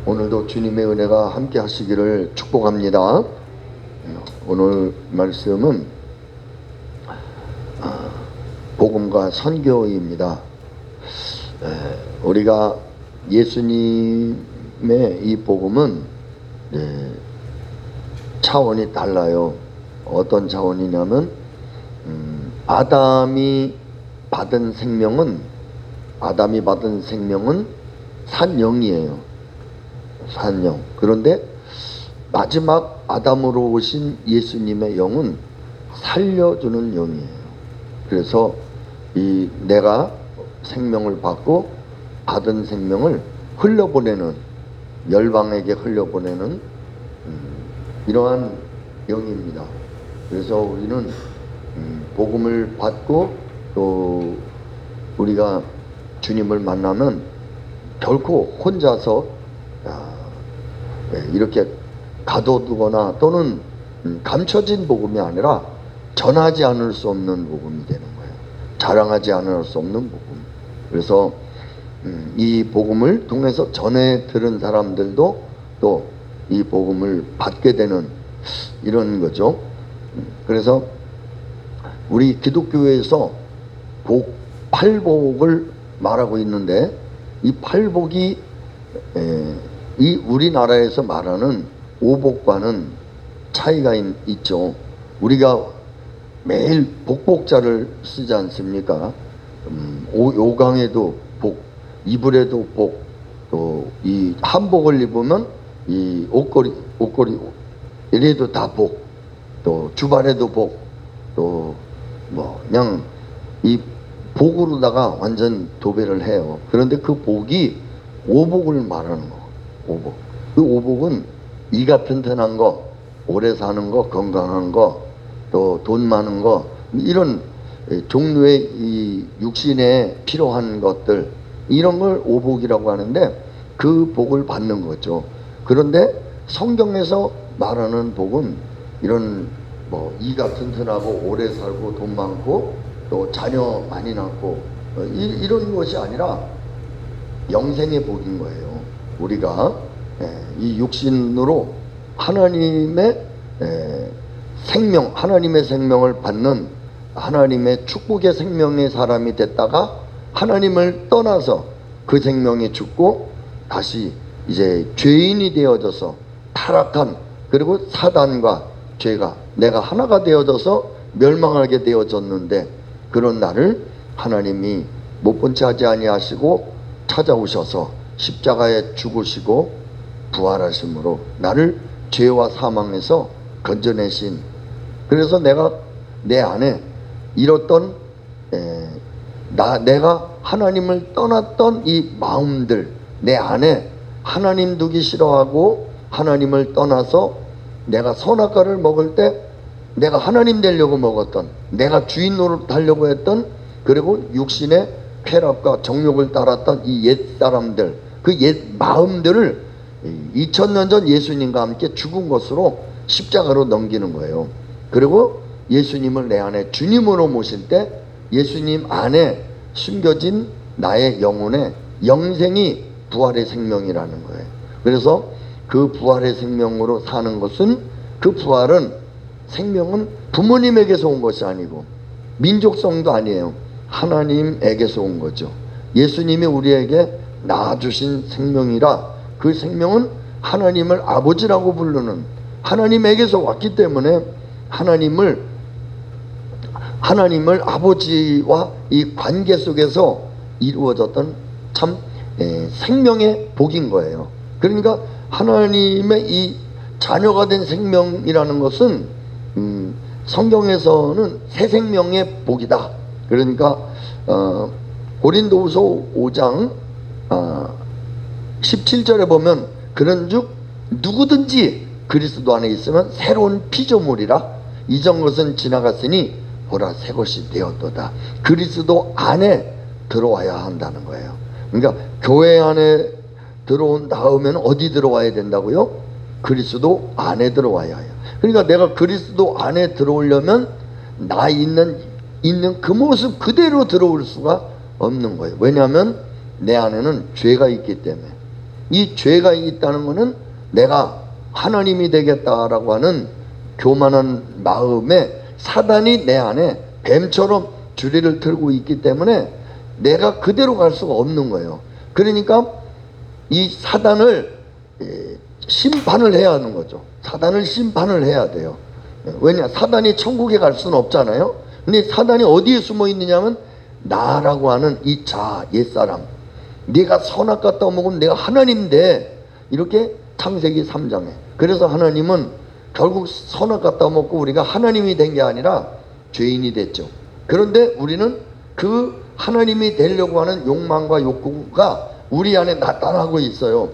오늘도 주님의 은혜가 함께 하시기를 축복합니다. 오늘 말씀은 복음과 선교입니다. 우리가 예수님의 이 복음은 차원이 달라요. 어떤 차원이냐면 아담이 받은 생명은 산영이에요. 산영. 그런데 마지막 아담으로 오신 예수님의 영은 살려주는 영이에요. 그래서 이 내가 생명을 받고 받은 생명을 흘려보내는, 열방에게 흘려보내는 이러한 영입니다. 그래서 우리는 복음을 받고 또 우리가 주님을 만나면 결코 혼자서 이렇게 가둬두거나 또는 감춰진 복음이 아니라 전하지 않을 수 없는 복음이 되는 거예요. 자랑하지 않을 수 없는 복음. 그래서 이 복음을 통해서 전해 들은 사람들도 또 이 복음을 받게 되는 이런 거죠. 그래서 우리 기독교에서 팔복을 말하고 있는데, 이 팔복이 이 우리나라에서 말하는 오복과는 차이가 있죠. 우리가 매일 복복자를 쓰지 않습니까? 요강에도 복, 이불에도 복, 또 이 한복을 입으면 이 옷걸이 이래도 다 복, 또 주발에도 복, 또 뭐 그냥 이 복으로다가 완전 도배를 해요. 그런데 그 복이 오복을 말하는 거. 오복. 그 오복은 이가 튼튼한 거, 오래 사는 거, 건강한 거, 또 돈 많은 거, 이런 종류의 이 육신에 필요한 것들, 이런 걸 오복이라고 하는데 그 복을 받는 거죠. 그런데 성경에서 말하는 복은 이런 뭐 이가 튼튼하고 오래 살고 돈 많고 또 자녀 많이 낳고 이런 것이 아니라 영생의 복인 거예요. 우리가 이 육신으로 하나님의 생명, 하나님의 생명을 받는 하나님의 축복의 생명의 사람이 됐다가 하나님을 떠나서 그 생명이 죽고 다시 이제 죄인이 되어져서 타락한, 그리고 사단과 죄가 내가 하나가 되어져서 멸망하게 되어졌는데, 그런 나를 하나님이 못 본 채 하지 아니하시고 찾아오셔서 십자가에 죽으시고 부활하심으로 나를 죄와 사망에서 건져내신, 그래서 내가 내 안에 잃었던 내가 하나님을 떠났던 이 마음들, 내 안에 하나님 두기 싫어하고 하나님을 떠나서 내가 선악과를 먹을 때 내가 하나님 되려고 먹었던, 내가 주인 노릇하려고 했던, 그리고 육신의 쾌락과 정욕을 따랐던 이 옛 사람들, 그 옛 마음들을 2000년 전 예수님과 함께 죽은 것으로 십자가로 넘기는 거예요. 그리고 예수님을 내 안에 주님으로 모실 때 예수님 안에 숨겨진 나의 영혼의 영생이 부활의 생명이라는 거예요. 그래서 그 부활의 생명으로 사는 것은, 그 부활은, 생명은 부모님에게서 온 것이 아니고 민족성도 아니에요. 하나님에게서 온 거죠. 예수님이 우리에게 낳아주신 생명이라, 그 생명은 하나님을 아버지라고 부르는, 하나님에게서 왔기 때문에 하나님을 아버지와 이 관계 속에서 이루어졌던 참 생명의 복인 거예요. 그러니까 하나님의 이 자녀가 된 생명이라는 것은 성경에서는 새 생명의 복이다. 그러니까 고린도후서 5장 17절에 보면, 그런즉 누구든지 그리스도 안에 있으면 새로운 피조물이라, 이전 것은 지나갔으니 보라 새 것이 되었도다. 그리스도 안에 들어와야 한다는 거예요. 그러니까 교회 안에 들어온 다음에는 어디 들어와야 된다고요? 그리스도 안에 들어와야 해요. 그러니까 내가 그리스도 안에 들어오려면 나 있는 그 모습 그대로 들어올 수가 없는 거예요. 왜냐하면 내 안에는 죄가 있기 때문에. 이 죄가 있다는 것은 내가 하나님이 되겠다라고 하는 교만한 마음에 사단이 내 안에 뱀처럼 주리를 틀고 있기 때문에 내가 그대로 갈 수가 없는 거예요. 그러니까 이 사단을 심판을 해야 하는 거죠. 사단을 심판을 해야 돼요. 왜냐? 사단이 천국에 갈 수는 없잖아요. 근데 사단이 어디에 숨어 있느냐면 나라고 하는 이 옛사람, 네가 선악 갖다 먹으면 내가 하나님 돼, 이렇게 창세기 3장에. 그래서 하나님은 결국 선악 갖다 먹고 우리가 하나님이 된 게 아니라 죄인이 됐죠. 그런데 우리는 그 하나님이 되려고 하는 욕망과 욕구가 우리 안에 나타나고 있어요.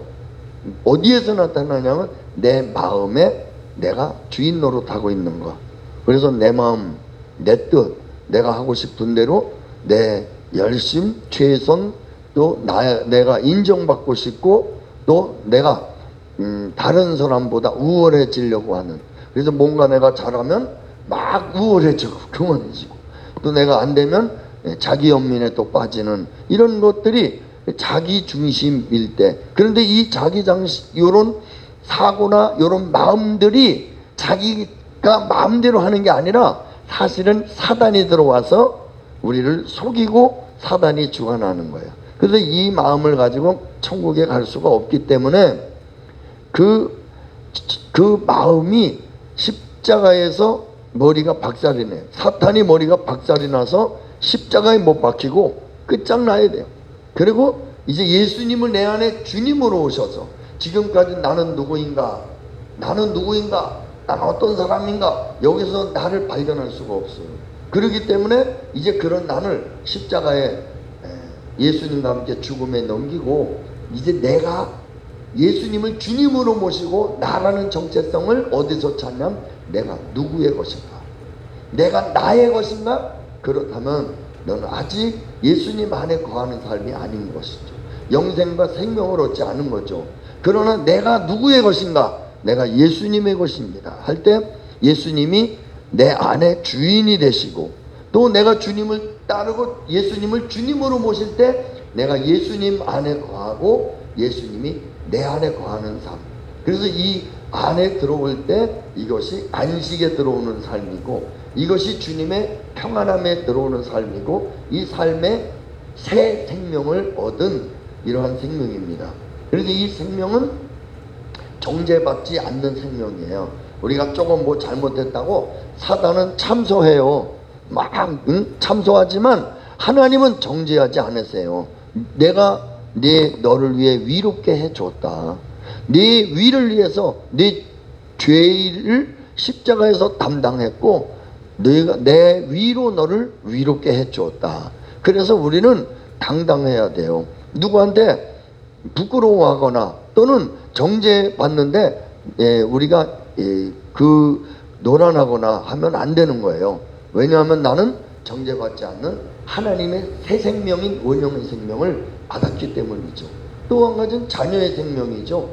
어디에서 나타나냐면 내 마음에 내가 주인 노릇하고 있는 거. 그래서 내 마음, 내 뜻, 내가 하고 싶은 대로 내 열심, 최선, 또 내가 인정받고 싶고, 또 내가 다른 사람보다 우월해지려고 하는. 그래서 뭔가 내가 잘하면 막 우월해지고 교만해지고, 또 내가 안 되면 자기 연민에 또 빠지는, 이런 것들이 자기 중심일 때. 그런데 이 자기 중심, 요런 사고나 요런 마음들이 자기가 마음대로 하는 게 아니라 사실은 사단이 들어와서 우리를 속이고 사단이 주관하는 거예요. 그래서 이 마음을 가지고 천국에 갈 수가 없기 때문에 그 마음이 십자가에서 머리가 박살이 나요. 사탄이 머리가 박살이 나서 십자가에 못 박히고 끝장나야 돼요. 그리고 이제 예수님을 내 안에 주님으로 오셔서 지금까지 나는 누구인가? 나는 누구인가? 난 어떤 사람인가? 여기서 나를 발견할 수가 없어요. 그렇기 때문에 이제 그런 나를 십자가에 예수님과 함께 죽음에 넘기고 이제 내가 예수님을 주님으로 모시고 나라는 정체성을 어디서 찾냐면 내가 누구의 것인가? 내가 나의 것인가? 그렇다면 너는 아직 예수님 안에 거하는 삶이 아닌 것이죠. 영생과 생명을 얻지 않은 거죠. 그러나 내가 누구의 것인가? 내가 예수님의 것입니다 할 때 예수님이 내 안에 주인이 되시고, 또 내가 주님을 따르고 예수님을 주님으로 모실 때 내가 예수님 안에 거하고 예수님이 내 안에 거하는 삶. 그래서 이 안에 들어올 때 이것이 안식에 들어오는 삶이고, 이것이 주님의 평안함에 들어오는 삶이고, 이 삶에 새 생명을 얻은 이러한 생명입니다. 그래서 이 생명은 정죄받지 않는 생명이에요. 우리가 조금 뭐 잘못했다고 사단은 참소해요. 막 참소하지만 하나님은 정죄하지 않으세요. 내가 너를 위해 위롭게 해줬다. 네 위를 위해서 네 죄를 십자가에서 담당했고 내가 내 위로 너를 위롭게 해줬다. 그래서 우리는 당당해야 돼요. 누구한테 부끄러워하거나 또는 정죄받는데 우리가 노란하거나 하면 안 되는 거예요. 왜냐하면 나는 정죄받지 않는 하나님의 새 생명인 원형의 생명을 받았기 때문이죠. 또 한 가지는 자녀의 생명이죠.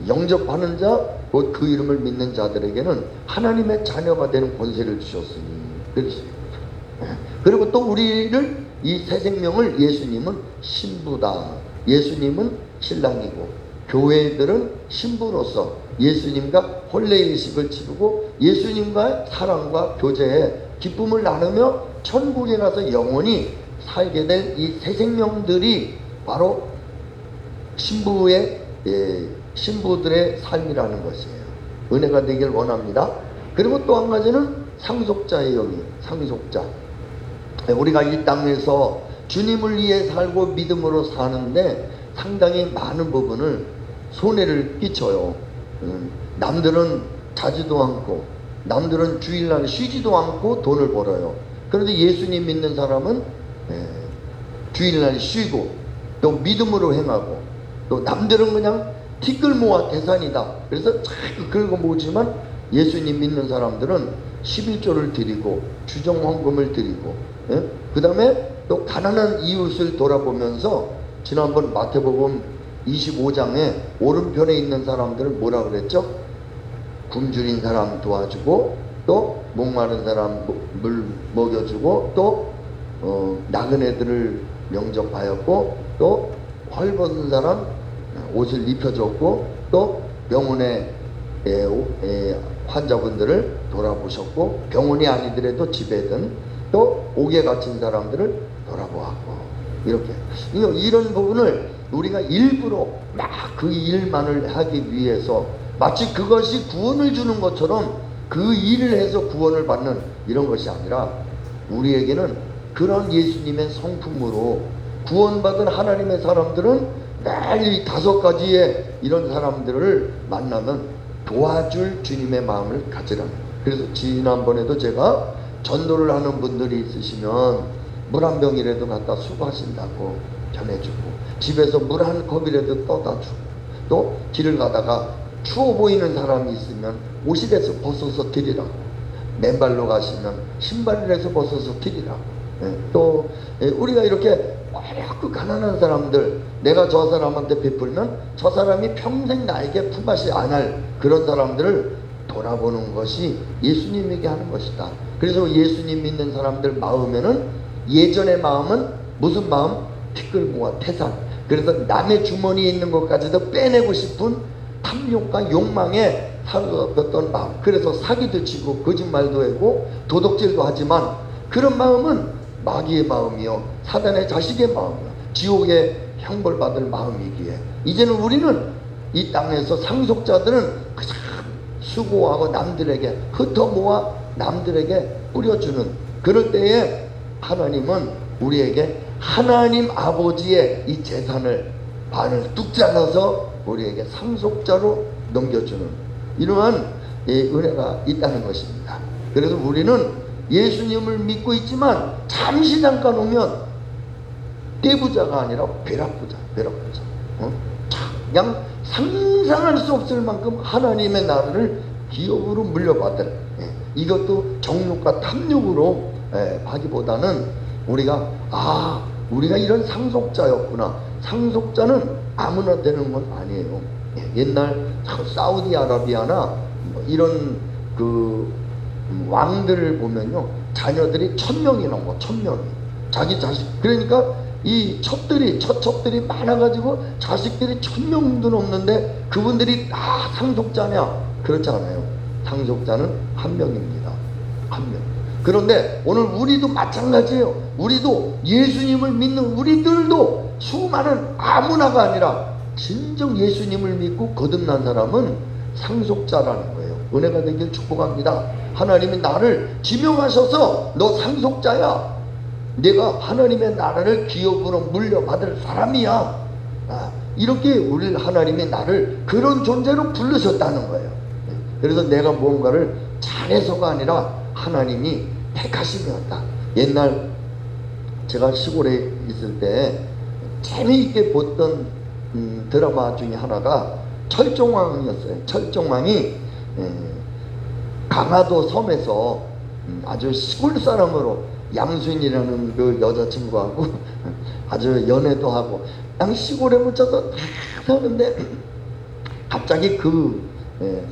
영접하는 자, 곧 그 이름을 믿는 자들에게는 하나님의 자녀가 되는 권세를 주셨으니. 그리고 또 우리를 이 새 생명을 예수님은 신부다. 예수님은 신랑이고 교회들은 신부로서 예수님과 혼례의식을 치르고 예수님과의 사랑과 교제에 기쁨을 나누며 천국에 가서 영원히 살게 될 이 새 생명들이 바로 신부들의 삶이라는 것이에요. 은혜가 되길 원합니다. 그리고 또 한 가지는 상속자의 영이, 상속자. 우리가 이 땅에서 주님을 위해 살고 믿음으로 사는데 상당히 많은 부분을 손해를 끼쳐요. 남들은 자지도 않고 남들은 주일날 쉬지도 않고 돈을 벌어요. 그런데 예수님 믿는 사람은 주일날 쉬고 또 믿음으로 행하고, 또 남들은 그냥 티끌 모아 계산이다. 그래서 자꾸 긁어 모으지만 예수님 믿는 사람들은 11조를 드리고 주정헌금을 드리고, 그 다음에 또 가난한 이웃을 돌아보면서 지난번 마태복음 25장에 오른편에 있는 사람들은 뭐라 그랬죠? 굶주린 사람 도와주고, 또 목마른 사람 물 먹여주고, 또 나그네들을 영접하였고, 또 헐벗은 사람 옷을 입혀줬고 또 병원에 환자분들을 돌아보셨고 병원이 아니더라도 집에든 또 옥에 갇힌 사람들을 돌아보았고 이렇게 이런 부분을 우리가 일부러 막 그 일만을 하기 위해서 마치 그것이 구원을 주는 것처럼 그 일을 해서 구원을 받는 이런 것이 아니라 우리에게는 그런 예수님의 성품으로 구원받은 하나님의 사람들은 매일 이 5가지의 이런 사람들을 만나면 도와줄 주님의 마음을 가지라는 거예요. 그래서 지난번에도 제가 전도를 하는 분들이 있으시면 물 한 병이라도 갖다 수고하신다고 전해주고 집에서 물 한 컵이라도 떠다 주고 또 길을 가다가 추워 보이는 사람이 있으면 옷이라서 벗어서 드리라고 맨발로 가시면 신발이라서 벗어서 드리라고 또 우리가 이렇게 어렵고 가난한 사람들 내가 저 사람한테 베풀면 저 사람이 평생 나에게 품앗이 안 할 그런 사람들을 돌아보는 것이 예수님에게 하는 것이다. 그래서 예수님 믿는 사람들 마음에는 예전의 마음은 무슨 마음? 티끌모아 태산. 그래서 남의 주머니에 있는 것까지도 빼내고 싶은 탐욕과 욕망에 사로잡혔던 마음. 그래서 사기도 치고 거짓말도 하고 도둑질도 하지만 그런 마음은 마귀의 마음이요 사단의 자식의 마음이요 지옥의 형벌받을 마음이기에 이제는 우리는 이 땅에서 상속자들은 그저 수고하고 남들에게 흩어모아 남들에게 뿌려주는 그럴 때에 하나님은 우리에게 하나님 아버지의 이 재산을 반을 뚝 잘라서 우리에게 상속자로 넘겨주는 이러한 은혜가 있다는 것입니다. 그래서 우리는 예수님을 믿고 있지만 잠시 잠깐 오면 떼부자가 아니라 벼락부자. 그냥 상상할 수 없을 만큼 하나님의 나라를 기업으로 물려받을 이것도 정욕과 탐욕으로 하기보다는 우리가 우리가 이런 상속자였구나. 상속자는 아무나 되는 건 아니에요. 옛날 사우디아라비아나 이런 그 왕들을 보면요 자녀들이 1000명이 넘어 1000명이 자기 자식 그러니까 이 첩들이 많아가지고 자식들이 1000명도 넘는데 그분들이 다 상속자냐? 그렇지 않아요. 상속자는 한 명입니다. 한 명. 그런데 오늘 우리도 마찬가지예요. 우리도 예수님을 믿는 우리들도 수많은 아무나가 아니라 진정 예수님을 믿고 거듭난 사람은 상속자라는 거예요. 은혜가 되길 축복합니다. 하나님이 나를 지명하셔서 너 상속자야. 내가 하나님의 나라를 기업으로 물려받을 사람이야. 이렇게 우리 하나님이 나를 그런 존재로 부르셨다는 거예요. 그래서 내가 무언가를 잘해서가 아니라 하나님이 택하심이었다. 옛날 제가 시골에 있을 때 재미있게 봤던 드라마 중에 하나가 철종왕이었어요. 철종왕이 강화도 섬에서 아주 시골 사람으로 양순이라는 그 여자친구하고 아주 연애도 하고 양 시골에 묻혀서 다 사는데 갑자기 그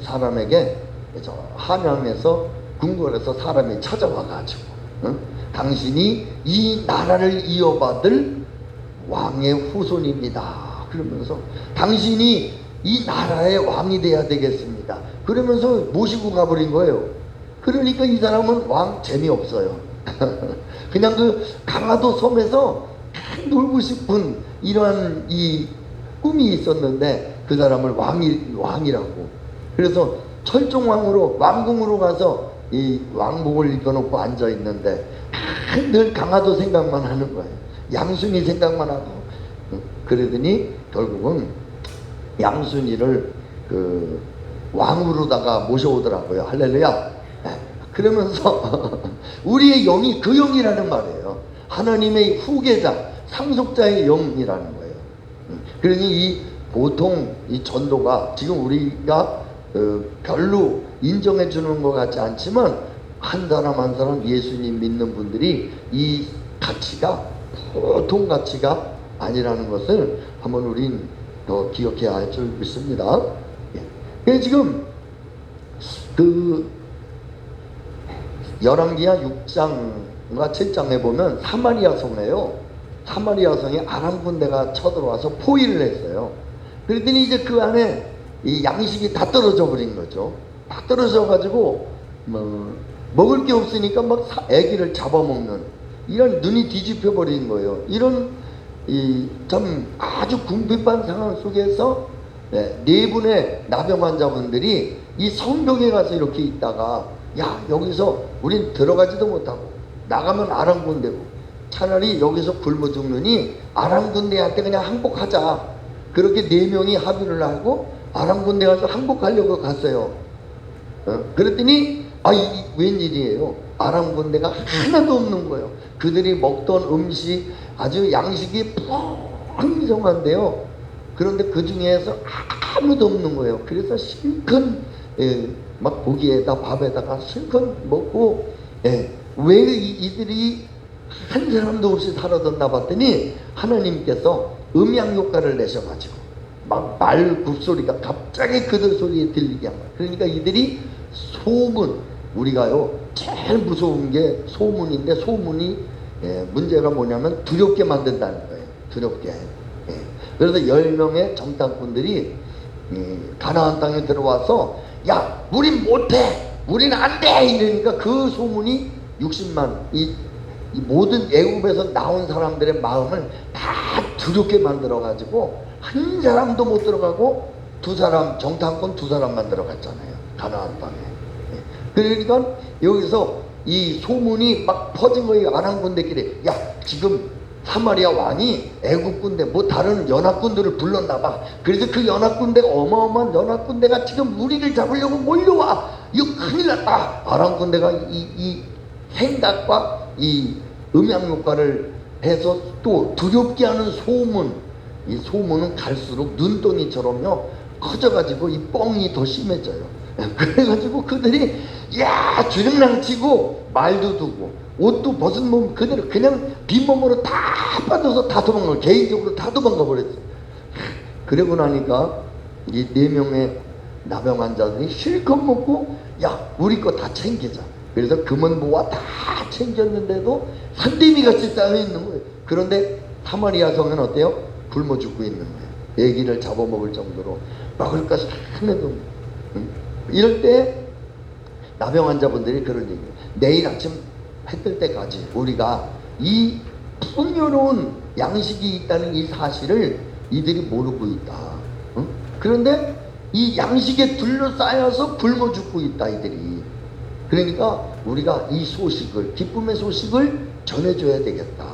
사람에게 저 한양에서 궁궐에서 사람이 찾아와가지고 당신이 이 나라를 이어받을 왕의 후손입니다. 그러면서 당신이 이 나라의 왕이 돼야 되겠습니다. 그러면서 모시고 가버린 거예요. 그러니까 이 사람은 왕 재미없어요. 그냥 그 강화도 섬에서 놀고 싶은 이러한 이 꿈이 있었는데 그 사람을 왕이라고. 그래서 철종왕으로 왕궁으로 가서 이 왕복을 입혀놓고 앉아 있는데 늘 강화도 생각만 하는 거예요. 양순이 생각만 하고. 그러더니 결국은 양순이를 그 왕으로다가 모셔오더라고요. 할렐루야. 그러면서 우리의 영이 그 영이라는 말이에요. 하나님의 후계자, 상속자의 영이라는 거예요. 그러니 이 보통 이 전도가 지금 우리가 별로 인정해 주는 것 같지 않지만 한 사람 한 사람 예수님 믿는 분들이 이 가치가 보통 가치가 아니라는 것을 한번 우린 더 기억해야 할 줄 믿습니다. 그래서 지금 그 열왕기하 6장과 7장에 보면 사마리아 성이에요. 사마리아 성에 아람 군대가 쳐들어와서 포위를 했어요. 그랬더니 이제 그 안에 이 양식이 다 떨어져 버린 거죠. 다 떨어져 가지고 뭐 먹을 게 없으니까 막 애기를 잡아먹는 이런, 눈이 뒤집혀 버린 거예요. 이런 이 참 아주 궁핍한 상황 속에서 네 분의 나병 환자분들이 이 성벽에 가서 이렇게 있다가, 야, 여기서 우린 들어가지도 못하고 나가면 아랑곳대고 차라리 여기서 굶어 죽느니 아랑곳대한테 그냥 항복하자. 그렇게 네 명이 합의를 하고 아랑곳대 가서 항복하려고 갔어요. 그랬더니 웬일이에요. 아랑곳대가 하나도 없는 거예요. 그들이 먹던 음식 아주 양식이 풍성한데요. 그런데 그 중에서 아무도 없는 거예요. 그래서 실컷 막 고기에다 밥에다가 실컷 먹고, 왜 이들이 한 사람도 없이 살아뒀나 봤더니 하나님께서 음양 효과를 내셔가지고 막 말 굽소리가 갑자기 그들 소리에 들리게 한 거예요. 그러니까 이들이 소문, 우리가요 제일 무서운 게 소문인데, 소문이 문제가 뭐냐면 두렵게 만든다는 거예요. 두렵게. 그래서 10명의 정탐꾼들이 가나안 땅에 들어와서, 야, 우린 못해, 우린 안돼 이러니까 그 소문이 60만 이 모든 애굽에서 나온 사람들의 마음을 다 두렵게 만들어 가지고 한 사람도 못 들어가고 두 사람, 정탐꾼 두 사람만 들어갔잖아요, 가나안 땅에. 그러니까 여기서 이 소문이 막 퍼진 거예요. 아랑군대끼리. 야, 지금 사마리아 왕이 애국 군대, 뭐 다른 연합군들을 불렀나 봐. 그래서 그 연합군대가, 어마어마한 연합군대가 지금 우리를 잡으려고 몰려와. 이거 큰일 났다. 아랑군대가 이 생각과 이 음양 효과를 해서 또 두렵게 하는 소문, 이 소문은 갈수록 눈덩이처럼요 커져가지고 이 뻥이 더 심해져요. 그래가지고 그들이 야 주랭랑치고 말도 두고 옷도 벗은 몸 그대로 그냥 빈몸으로 다 빠져서 다 도망가, 개인적으로 다 도망가 버렸어요. 그러고 나니까 이 4명의 나병 환자들이 실컷 먹고, 야, 우리 거 다 챙기자. 그래서 금은보화 다 챙겼는데도 산더미 같이 쌓여 있는 거예요. 그런데 사마리아 성은 어때요? 굶어 죽고 있는 거예요. 애기를 잡아먹을 정도로 먹을 것이 하나도 없는. 이럴 때 나병 환자분들이 그런 얘기예요. 내일 아침 해 뜰 때까지 우리가 이 풍요로운 양식이 있다는 이 사실을 이들이 모르고 있다. 그런데 이 양식에 둘러싸여서 굶어 죽고 있다, 이들이. 그러니까 우리가 이 소식을, 기쁨의 소식을 전해줘야 되겠다.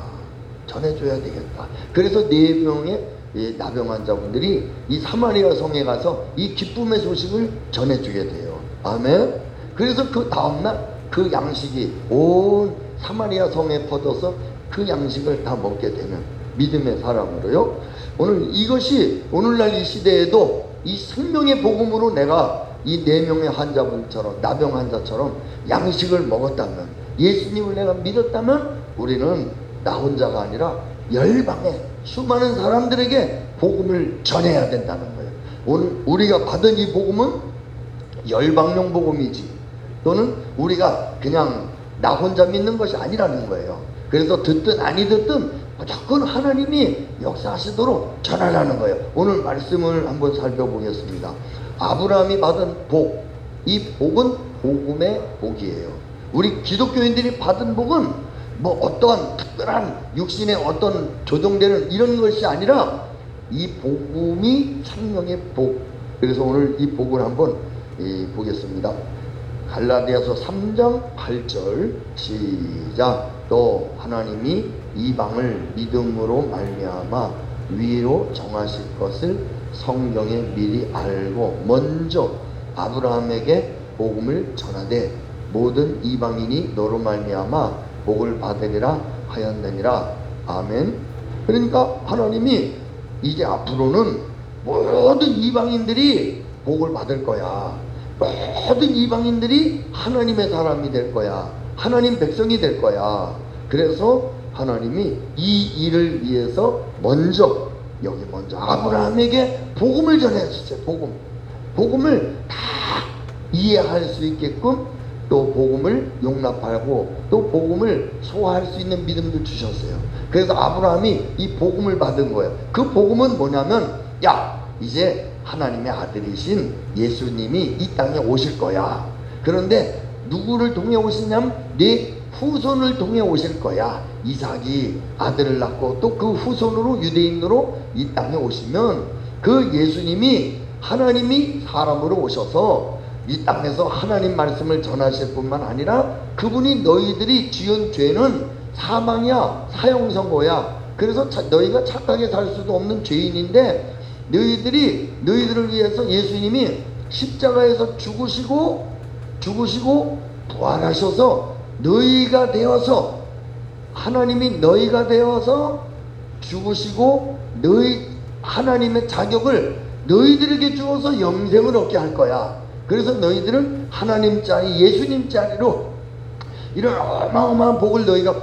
전해줘야 되겠다. 그래서 4명의 나병 환자분들이 이 사마리아 성에 가서 이 기쁨의 소식을 전해주게 돼요. 아멘. 그래서 그 다음날 그 양식이 온 사마리아 성에 퍼져서 그 양식을 다 먹게 되는 믿음의 사람으로요. 오늘 이것이 오늘날 이 시대에도 이 생명의 복음으로 내가 이 4명의 환자분처럼, 나병 환자처럼 양식을 먹었다면, 예수님을 내가 믿었다면 우리는 나 혼자가 아니라 열방에 수많은 사람들에게 복음을 전해야 된다는 거예요. 오늘 우리가 받은 이 복음은 열방용 복음이지, 또는 우리가 그냥 나 혼자 믿는 것이 아니라는 거예요. 그래서 듣든 아니 듣든 무조건 하나님이 역사하시도록 전하라는 거예요. 오늘 말씀을 한번 살펴보겠습니다. 아브라함이 받은 복, 이 복은 복음의 복이에요. 우리 기독교인들이 받은 복은 뭐 어떠한 특별한 육신의 어떤 조정되는 이런 것이 아니라 이 복음이 생명의 복. 그래서 오늘 이 복을 한번 보겠습니다. 갈라디아서 3장 8절 시작. 또 하나님이 이방을 믿음으로 말미암아 위로 정하실 것을 성경에 미리 알고 먼저 아브라함에게 복음을 전하되 모든 이방인이 너로 말미암아 복을 받으리라 하였느니라. 아멘. 그러니까 하나님이 이제 앞으로는 모든 이방인들이 복을 받을 거야. 모든 이방인들이 하나님의 사람이 될 거야. 하나님 백성이 될 거야. 그래서 하나님이 이 일을 위해서 먼저 아브라함에게 복음을 전해주세요. 복음을 다 이해할 수 있게끔, 또 복음을 용납하고 또 복음을 소화할 수 있는 믿음을 주셨어요. 그래서 아브라함이 이 복음을 받은 거예요. 그 복음은 뭐냐면, 야, 이제 하나님의 아들이신 예수님이 이 땅에 오실 거야. 그런데 누구를 통해 오시냐면 네 후손을 통해 오실 거야. 이삭이 아들을 낳고 또 그 후손으로 유대인으로 이 땅에 오시면 그 예수님이 하나님이 사람으로 오셔서 이 땅에서 하나님 말씀을 전하실 뿐만 아니라 그분이 너희들이 지은 죄는 사망이야, 사형선고야. 그래서 너희가 착하게 살 수도 없는 죄인인데 너희들을 위해서 예수님이 십자가에서 죽으시고 부활하셔서 너희가 되어서 하나님이 너희가 되어서 죽으시고 하나님의 자격을 너희들에게 주어서 영생을 얻게 할 거야. 그래서 너희들은 하나님 자리, 예수님 자리로 이런 어마어마한 복을 너희가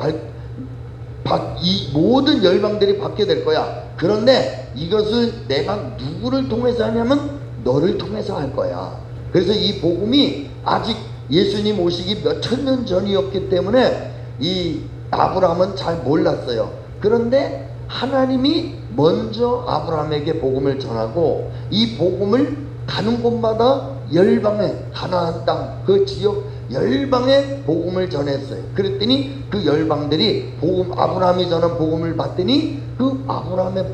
이 모든 열방들이 받게 될 거야. 그런데 이것을 내가 누구를 통해서 하냐면 너를 통해서 할 거야. 그래서 이 복음이 아직 예수님 오시기 몇 천 년 전이었기 때문에 이 아브라함은 잘 몰랐어요. 그런데 하나님이 먼저 아브라함에게 복음을 전하고 이 복음을 가는 곳마다 열방에 가나안 땅 그 지역 열방에 복음을 전했어요. 그랬더니 그 열방들이 아브라함이 전한 복음을 받더니 그 아브라함의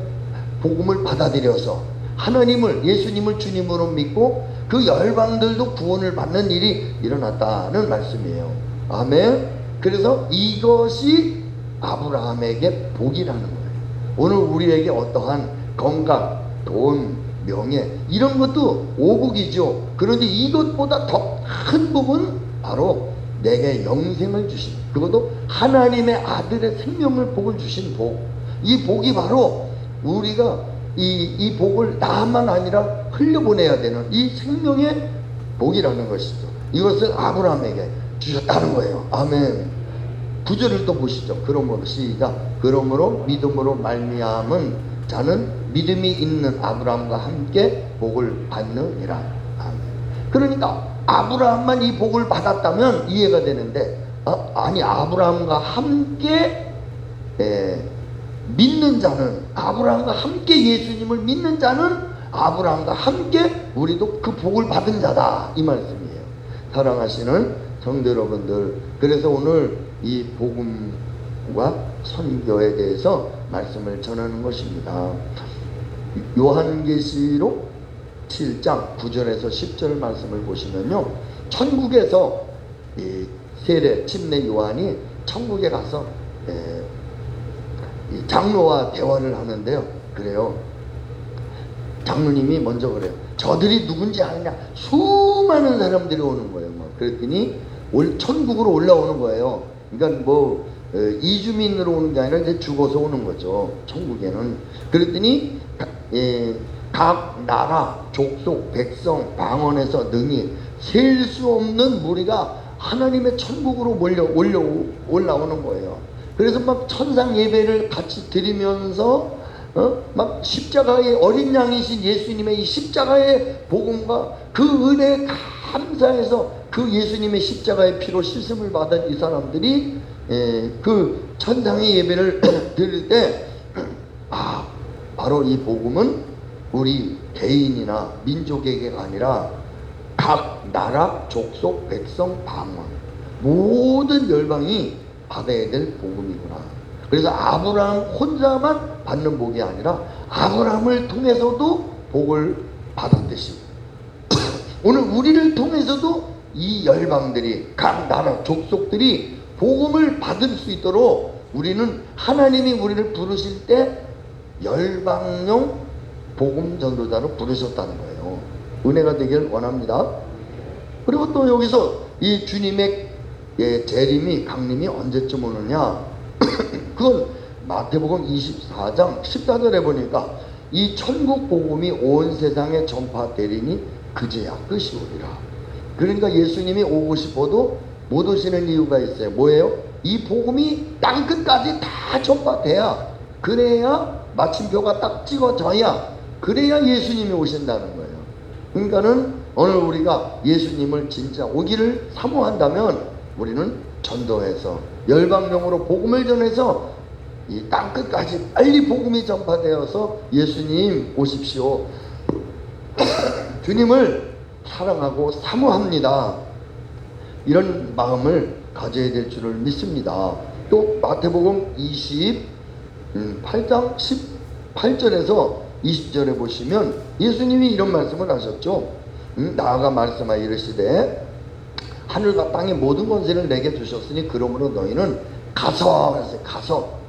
복음을 받아들여서 하나님을 예수님을 주님으로 믿고 그 열방들도 구원을 받는 일이 일어났다는 말씀이에요. 아멘. 그래서 이것이 아브라함에게 복이라는 거예요. 오늘 우리에게 어떠한 건강, 돈, 명예 이런 것도 오복이죠. 그런데 이것보다 더 큰 복은 바로 내게 영생을 주신, 그것도 하나님의 아들의 생명을 복을 주신 복. 이 복이 바로 우리가 이 복을 나만 아니라 흘려보내야 되는 이 생명의 복이라는 것이죠. 이것을 아브라함에게 주셨다는 거예요. 아멘. 9절을 또 보시죠. 그러므로 시작. 그러므로 믿음으로 말미암은 자는 믿음이 있는 아브라함과 함께 복을 받느니라. 아멘. 그러니까 아브라함만 이 복을 받았다면 이해가 되는데 아니 아브라함과 함께 믿는 자는, 아브라함과 함께 예수님을 믿는 자는 아브라함과 함께 우리도 그 복을 받은 자다, 이 말씀이에요. 사랑하시는 성도 여러분들, 그래서 오늘 이 복음과 선교에 대해서 말씀을 전하는 것입니다. 요한계시록 7장 9절에서 10절 말씀을 보시면요, 천국에서 이 세례 침례 요한이 천국에 가서 이 장로와 대화를 하는데요. 그래요. 장로님이 먼저 그래요. 저들이 누군지 아느냐? 수많은 사람들이 오는 거예요. 그랬더니 천국으로 올라오는 거예요. 그러니까 이주민으로 오는 게 아니라 이제 죽어서 오는 거죠. 천국에는. 그랬더니 각 나라, 족속, 백성, 방언에서 능히 셀 수 없는 무리가 하나님의 천국으로 올라오는 거예요. 그래서 막 천상 예배를 같이 드리면서 막 십자가의 어린 양이신 예수님의 이 십자가의 복음과 그 은혜에 감사해서 그 예수님의 십자가의 피로 씻음을 받은 이 사람들이 그 천상의 예배를 드릴 때 바로 이 복음은 우리 개인이나 민족에게가 아니라 각 나라, 족속, 백성, 방언 모든 열방이 받아야 될 복음이구나. 그래서 아브라함 혼자만 받는 복이 아니라 아브라함을 통해서도 복을 받았듯이 오늘 우리를 통해서도 이 열방들이, 각 나라, 족속들이 복음을 받을 수 있도록 우리는 하나님이 우리를 부르실 때 열방용 복음 전도자로 부르셨다는 거예요. 은혜가 되길 원합니다. 그리고 또 여기서 이 주님의 재림이, 강림이 언제쯤 오느냐? 그건 마태복음 24장 14절에 보니까 이 천국 복음이 온 세상에 전파되리니 그제야 끝이 오리라. 그러니까 예수님이 오고 싶어도 못 오시는 이유가 있어요. 뭐예요? 이 복음이 땅 끝까지 다 전파돼야, 그래야 마침표가 딱 찍어져야, 그래야 예수님이 오신다는 거예요. 그러니까는 오늘 우리가 예수님을 진짜 오기를 사모한다면 우리는 전도해서 열방용으로 복음을 전해서 이 땅 끝까지 빨리 복음이 전파되어서 예수님 오십시오, 주님을 사랑하고 사모합니다. 이런 마음을 가져야 될 줄을 믿습니다. 또 마태복음 28장 18절에서 20절에 보시면 예수님이 이런 말씀을 하셨죠. 나아가 말씀하여 이르시되 하늘과 땅의 모든 권세를 내게 주셨으니 그러므로 너희는 가서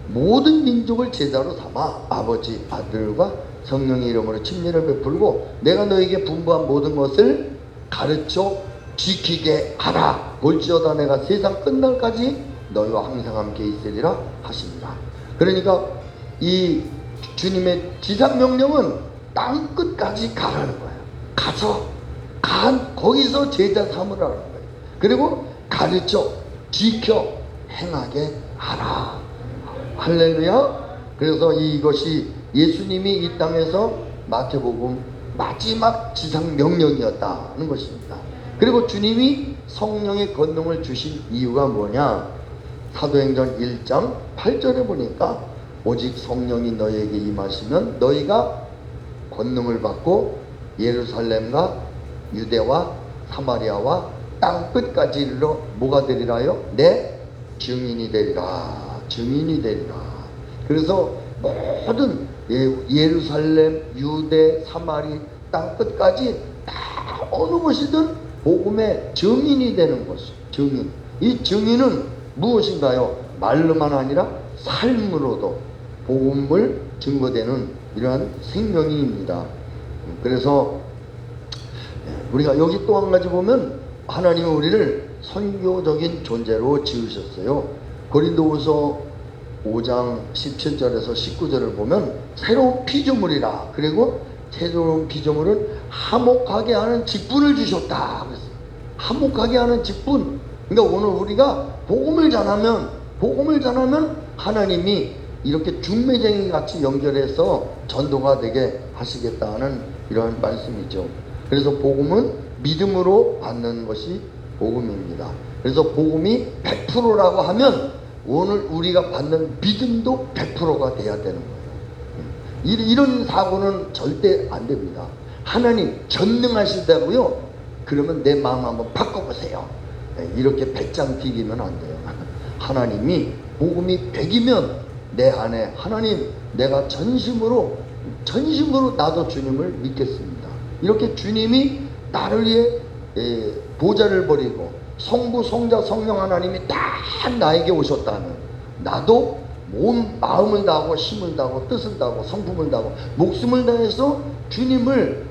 모든 민족을 제자로 삼아 아버지 아들과 성령의 이름으로 침례를 베풀고 내가 너희에게 분부한 모든 것을 가르쳐 지키게 하라. 볼지어다 내가 세상 끝날까지 너희와 항상 함께 있으리라 하십니다. 그러니까 이 주님의 지상명령은 땅 끝까지 가라는 거예요. 가서 거기서 제자 삼으라는 거예요. 그리고 가르쳐 지켜 행하게 하라. 할렐루야. 그래서 이것이 예수님이 이 땅에서 마태복음 마지막 지상명령이었다는 것입니다. 그리고 주님이 성령의 권능을 주신 이유가 뭐냐? 사도행전 1장 8절에 보니까 오직 성령이 너희에게 임하시면 너희가 권능을 받고 예루살렘과 유대와 사마리아와 땅 끝까지 이르러 뭐가 되리라요? 내 증인이 되리라. 증인이 되리라. 그래서 모든 예루살렘, 유대, 사마리 땅 끝까지 다 어느 곳이든 복음의 증인이 되는 것이죠. 증인. 이 증인은 무엇인가요? 말로만 아니라 삶으로도 복음을 증거되는 이러한 생명인입니다. 그래서 우리가 여기 또 한 가지 보면 하나님은 우리를 선교적인 존재로 지으셨어요. 고린도후서 5장 17절에서 19절을 보면 새로운 피조물이라. 그리고 새로운 피조물은 화목하게 하는 직분을 주셨다. 그랬어요. 화목하게 하는 직분. 그러니까 오늘 우리가 복음을 전하면 하나님이 이렇게 중매쟁이 같이 연결해서 전도가 되게 하시겠다는 이런 말씀이죠. 그래서 복음은 믿음으로 받는 것이 복음입니다. 그래서 복음이 100%라고 하면 오늘 우리가 받는 믿음도 100%가 돼야 되는 거예요. 이런 사고는 절대 안 됩니다. 하나님 전능하시다고요? 그러면 내 마음 한번 바꿔보세요. 이렇게 배짱 튀기면 안 돼요. 하나님이 복음이 100이면 내 안에 하나님 내가 전심으로 나도 주님을 믿겠습니다. 이렇게 주님이 나를 위해 보좌를 버리고 성부 성자 성령 하나님이 다 나에게 오셨다는, 나도 마음을 다하고 힘을 다하고 뜻을 다하고 성품을 다하고 목숨을 다해서 주님을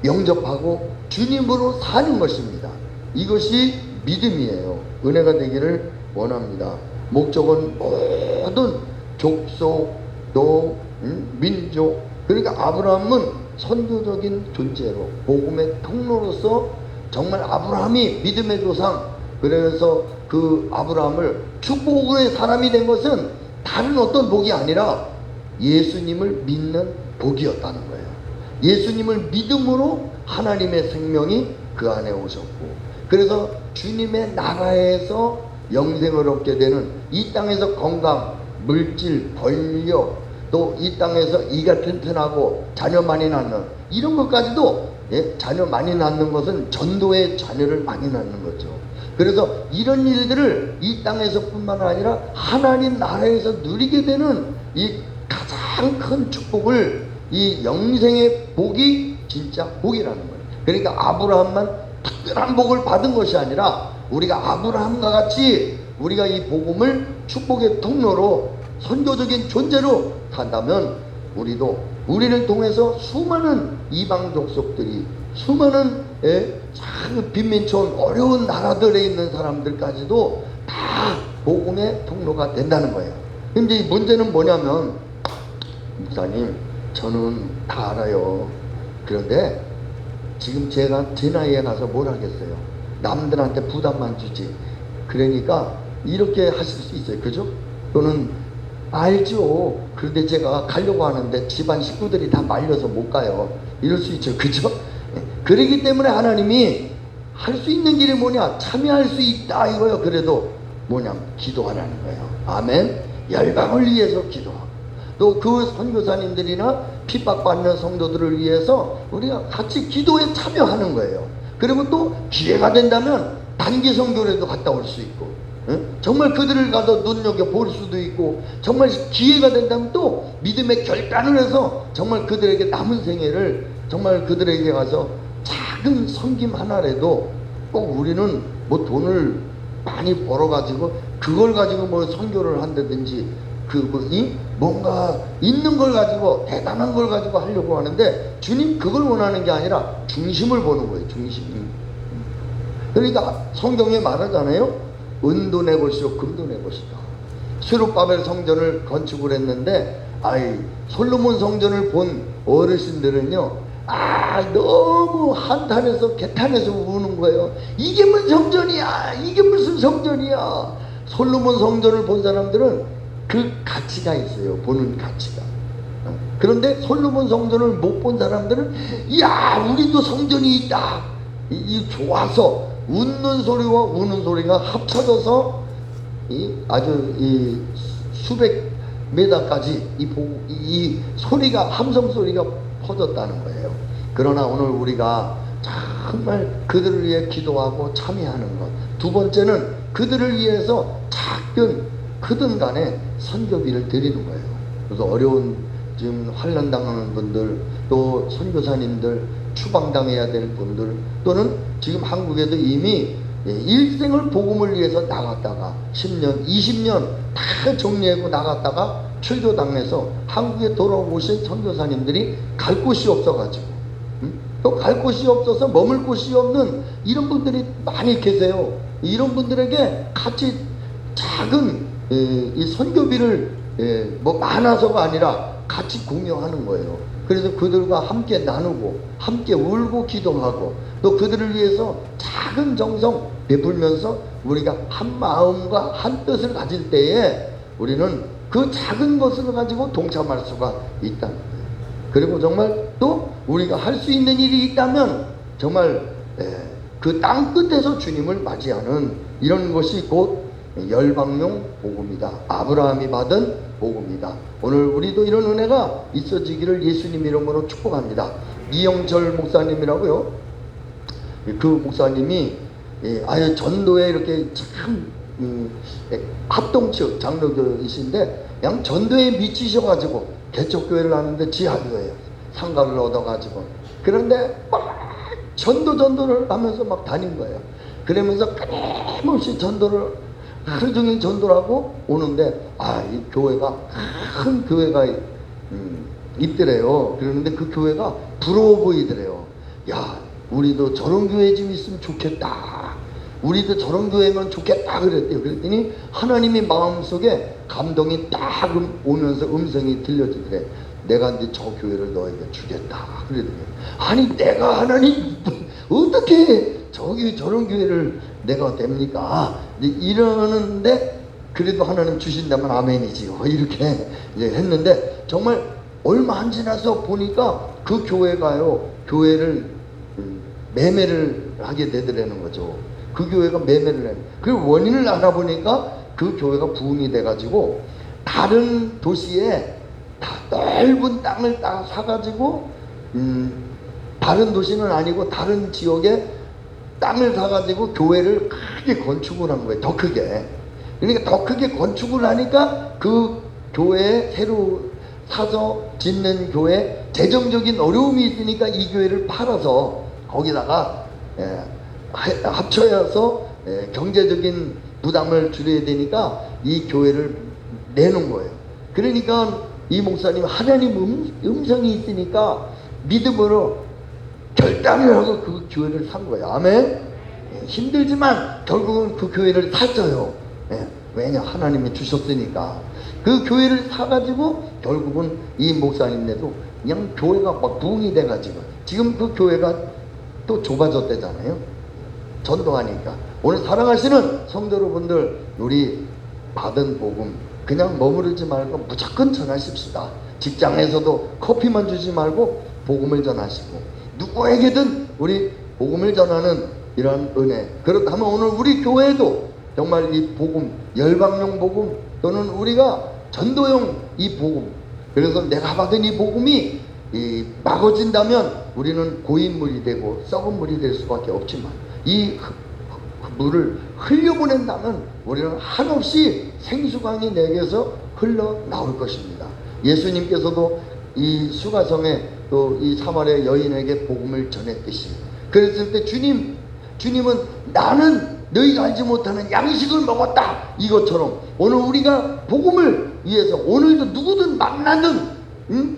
영접하고 주님으로 사는 것입니다. 이것이 믿음이에요. 은혜가 되기를 원합니다. 목적은 모든 족속 또 민족, 그러니까 아브라함은 선교적인 존재로 복음의 통로로서 정말 아브라함이 믿음의 조상, 그래서 그 아브라함을 축복의 사람이 된 것은 다른 어떤 복이 아니라 예수님을 믿는 복이었다는 거예요. 예수님을 믿음으로 하나님의 생명이 그 안에 오셨고, 그래서 주님의 나라에서 영생을 얻게 되는, 이 땅에서 건강, 물질, 권력, 또 이 땅에서 이가 튼튼하고 자녀 많이 낳는 이런 것까지도, 자녀 많이 낳는 것은 전도의 자녀를 많이 낳는 거죠. 그래서 이런 일들을 이 땅에서 뿐만 아니라 하나님 나라에서 누리게 되는 이 가장 큰 축복을, 이 영생의 복이 진짜 복이라는 거예요. 그러니까 아브라함만 특별한 복을 받은 것이 아니라 우리가 아브라함과 같이 우리가 이 복음을 축복의 통로로 선교적인 존재로 산다면 우리를 통해서 수많은 이방 족속들이, 수많은 빈민촌 어려운 나라들에 있는 사람들까지도 다 복음의 통로가 된다는 거예요. 근데 이 문제는 뭐냐면, 목사님 저는 다 알아요. 그런데 지금 제가 제 나이에 가서 뭘 하겠어요. 남들한테 부담만 주지. 그러니까 이렇게 하실 수 있어요. 그죠? 또는 알죠. 그런데 제가 가려고 하는데 집안 식구들이 다 말려서 못 가요. 이럴 수 있죠. 그죠? 그러기 때문에 하나님이 할 수 있는 길이 뭐냐? 참여할 수 있다 이거요. 그래도 뭐냐? 기도하라는 거예요. 아멘. 열방을 위해서 기도하고, 또 그 선교사님들이나 핍박받는 성도들을 위해서 우리가 같이 기도에 참여하는 거예요. 그리고 또 기회가 된다면 단기 선교라도 갔다 올 수 있고, 정말 그들을 가서 눈여겨볼 수도 있고, 정말 기회가 된다면 또 믿음의 결단을 해서 정말 그들에게 남은 생애를 정말 그들에게 가서 작은 섬김 하나라도, 꼭 우리는 뭐 돈을 많이 벌어가지고 그걸 가지고 뭐 선교를 한다든지 이 뭔가 있는 걸 가지고 대단한 걸 가지고 하려고 하는데, 주님 그걸 원하는 게 아니라 중심을 보는 거예요. 중심. 그러니까 성경에 말하잖아요. 은도 내 것이요 금도 내 것이다. 스룹바벨 성전을 건축을 했는데, 솔로몬 성전을 본 어르신들은요, 너무 한탄해서 개탄해서 우는 거예요. 이게 무슨 성전이야, 이게 무슨 성전이야. 솔로몬 성전을 본 사람들은 그 가치가 있어요. 보는 가치가. 그런데 솔로몬 성전을 못 본 사람들은, 야, 우리도 성전이 있다, 이 좋아서 웃는 소리와 우는 소리가 합쳐져서 아주 수백 메다까지 이 소리가, 함성 소리가 퍼졌다는 거예요. 그러나 오늘 우리가 정말 그들을 위해 기도하고 참여하는 것. 두 번째는 그들을 위해서 작든 크든 간에 선교비를 드리는 거예요. 그래서 어려운 지금 환난 당하는 분들, 또 선교사님들, 추방당해야 될 분들, 또는 지금 한국에도 이미 일생을 복음을 위해서 나갔다가 10년, 20년 다 정리하고 나갔다가 출교당해서 한국에 돌아오신 선교사님들이 갈 곳이 없어가지고, 또 갈 곳이 없어서 머물 곳이 없는 이런 분들이 많이 계세요. 이런 분들에게 같이 작은 이 선교비를 뭐 많아서가 아니라 같이 공유하는 거예요. 그래서 그들과 함께 나누고 함께 울고 기도하고, 또 그들을 위해서 작은 정성 베풀면서 우리가 한 마음과 한 뜻을 가질 때에 우리는 그 작은 것을 가지고 동참할 수가 있다는 거예요. 그리고 정말 또 우리가 할 수 있는 일이 있다면 정말 그 땅 끝에서 주님을 맞이하는 이런 것이 곧 열방용 복음이다. 아브라함이 받은 복음이다. 오늘 우리도 이런 은혜가 있어지기를 예수님 이름으로 축복합니다. 이영철 목사님이라고요. 그 목사님이 아예 전도에 이렇게 참 합동측 장로교이신데, 그냥 전도에 미치셔가지고 개척교회를 하는데 지하교회예요. 상가를 얻어가지고. 그런데 막 전도를 하면서 막 다닌 거예요. 그러면서 끊임없이 전도를 하루 종일 전도를 하고 오는데, 이 교회가 큰 교회가 있더래요. 그러는데 그 교회가 부러워 보이더래요. 야, 우리도 저런 교회 좀 있으면 좋겠다, 우리도 저런 교회면 좋겠다 그랬대요. 그랬더니 하나님이 마음속에 감동이 딱 오면서 음성이 들려지더래. 내가 이제 저 교회를 너에게 주겠다 그러더래요. 아니, 내가 하나님 어떻게 저런 교회를 내가 됩니까? 이러는데, 그래도 하나님 주신다면 아멘이지요. 이렇게 이제 했는데, 정말 얼마 안 지나서 보니까 그 교회가요, 교회를 매매를 하게 되더라는 거죠. 그 교회가 매매를 해. 그 원인을 알아보니까 그 교회가 부흥이 돼가지고 다른 도시에 다 넓은 땅을 딱 사가지고, 다른 도시는 아니고 다른 지역에 땅을 사가지고 교회를 크게 건축을 한 거예요. 더 크게. 그러니까 더 크게 건축을 하니까 그 교회에 새로 사서 짓는 교회, 재정적인 어려움이 있으니까 이 교회를 팔아서 거기다가 합쳐서 경제적인 부담을 줄여야 되니까 이 교회를 내놓은 거예요. 그러니까 이 목사님 하나님 음성이 있으니까 믿음으로 결단을 하고 그 교회를 산 거예요. 아멘. 힘들지만 결국은 그 교회를 샀어요. 왜냐, 하나님이 주셨으니까. 그 교회를 사가지고 결국은 이 목사님네도 그냥 교회가 막 부흥이 돼가지고 지금 그 교회가 또 좁아졌대잖아요. 전도하니까. 오늘 사랑하시는 성도 여러분들, 우리 받은 복음 그냥 머무르지 말고 무조건 전하십시다. 직장에서도 커피만 주지 말고 복음을 전하시고, 누구에게든 우리 복음을 전하는 이런 은혜. 그렇다면 오늘 우리 교회도 정말 이 복음, 열방용 복음, 또는 우리가 전도용 이 복음, 그래서 내가 받은 이 복음이 막아진다면 우리는 고인물이 되고 썩은 물이 될 수밖에 없지만, 이 물을 흘려보낸다면 우리는 한없이 생수강이 내게서 흘러나올 것입니다. 예수님께서도 이 수가성에 또 이 사마리아 여인에게 복음을 전했듯이, 그랬을 때 주님은 나는 너희가 알지 못하는 양식을 먹었다, 이것처럼 오늘 우리가 복음을 위해서 오늘도 누구든 만나든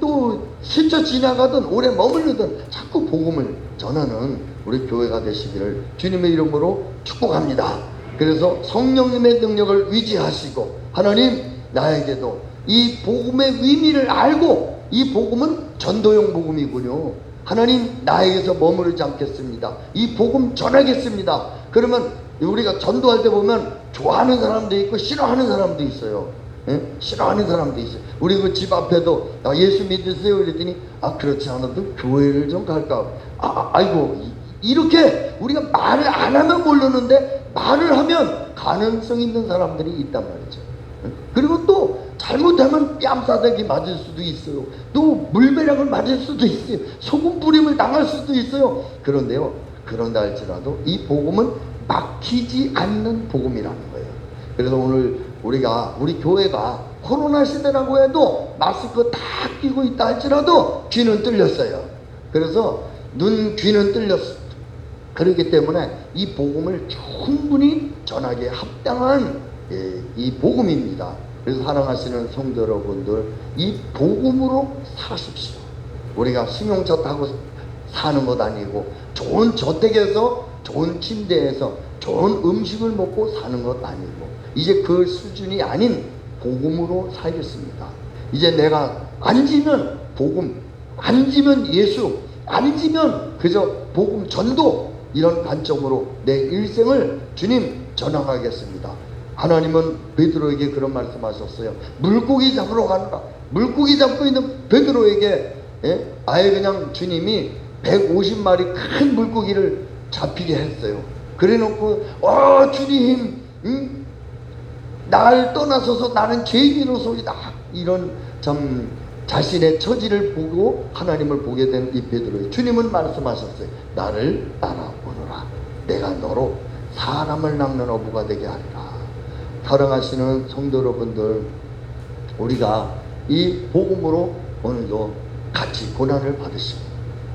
또 스쳐 지나가든 오래 머무르든 자꾸 복음을 전하는 우리 교회가 되시기를 주님의 이름으로 축복합니다. 그래서 성령님의 능력을 위지하시고, 하나님 나에게도 이 복음의 의미를 알고, 이 복음은 전도용 복음이군요. 하나님 나에게서 머무르지 않겠습니다. 이 복음 전하겠습니다. 그러면 우리가 전도할 때 보면 좋아하는 사람도 있고 싫어하는 사람도 있어요. 예? 싫어하는 사람도 있어요. 우리 그 집 앞에도 예수 믿으세요 그랬더니 그렇지 않아도 교회를 좀 갈까. 아이고, 이렇게 우리가 말을 안 하면 모르는데 말을 하면 가능성 있는 사람들이 있단 말이죠. 그리고 또 잘못하면 뺨싸대기 맞을 수도 있어요. 또 물배락을 맞을 수도 있어요. 소금 뿌림을 당할 수도 있어요. 그런데요, 그런다 할지라도 이 복음은 막히지 않는 복음이라는 거예요. 그래서 오늘 우리 교회가 코로나 시대라고 해도 마스크 다 끼고 있다 할지라도 귀는 뚫렸어요. 그래서 귀는 뚫렸어. 그렇기 때문에 이 복음을 충분히 전하기에 합당한 이 복음입니다. 그래서 사랑하시는 성도 여러분들, 이 복음으로 사십시오. 우리가 승용차 타고 사는 것 아니고, 좋은 저택에서 좋은 침대에서 좋은 음식을 먹고 사는 것 아니고, 이제 그 수준이 아닌 복음으로 살겠습니다. 이제 내가 앉으면 복음, 앉으면 예수, 앉으면 그저 복음 전도, 이런 관점으로 내 일생을 주님 전환하겠습니다. 하나님은 베드로에게 그런 말씀하셨어요. 물고기 잡으러 가느라. 물고기 잡고 있는 베드로에게 아예 그냥 주님이 150마리 큰 물고기를 잡히게 했어요. 그래 놓고 주님, 날 떠나서서 나는 죄인으로소이다, 이런 참 자신의 처지를 보고 하나님을 보게 된 이 베드로에게 주님은 말씀하셨어요. 나를 따라오너라. 내가 너로 사람을 낚는 어부가 되게 하리라. 사랑하시는 성도 여러분들, 우리가 이 복음으로 오늘도 같이 고난을 받으시고,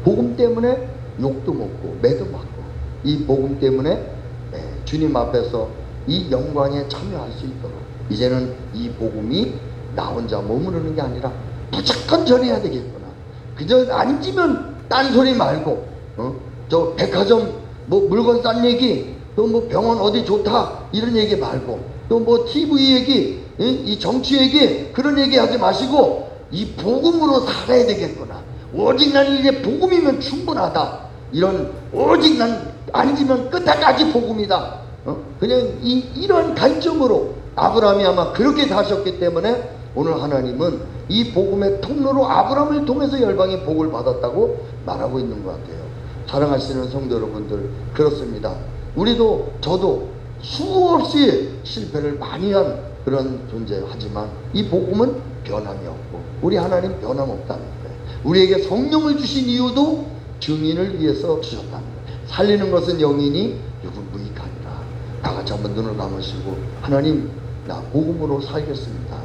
복음 때문에 욕도 먹고 매도 맞고, 이 복음 때문에 주님 앞에서 이 영광에 참여할 수 있도록 이제는 이 복음이 나 혼자 머무르는 게 아니라 무조건 전해야 되겠구나. 그저 앉으면 딴소리 말고 저 백화점 뭐 물건 싼 얘기, 또 뭐 병원 어디 좋다 이런 얘기 말고, 또 뭐 TV 얘기, 이 정치 얘기, 그런 얘기 하지 마시고 이 복음으로 살아야 되겠구나. 오직 나는 이제 복음이면 충분하다. 이런 오직 난 앉으면 끝까지 복음이다. 그냥 이런 관점으로 아브라함이 아마 그렇게 사셨기 때문에 오늘 하나님은 이 복음의 통로로 아브라함을 통해서 열방이 복을 받았다고 말하고 있는 것 같아요. 사랑하시는 성도 여러분들, 그렇습니다. 우리도 저도 수없이 실패를 많이 한 그런 존재하지만 이 복음은 변함이 없고 우리 하나님 변함없다는 거예요. 우리에게 성령을 주신 이유도 증인을 위해서 주셨다는 거예요. 살리는 것은 영이니 육은 무익하니라. 다 같이 한번 눈을 감으시고, 하나님 나 복음으로 살겠습니다.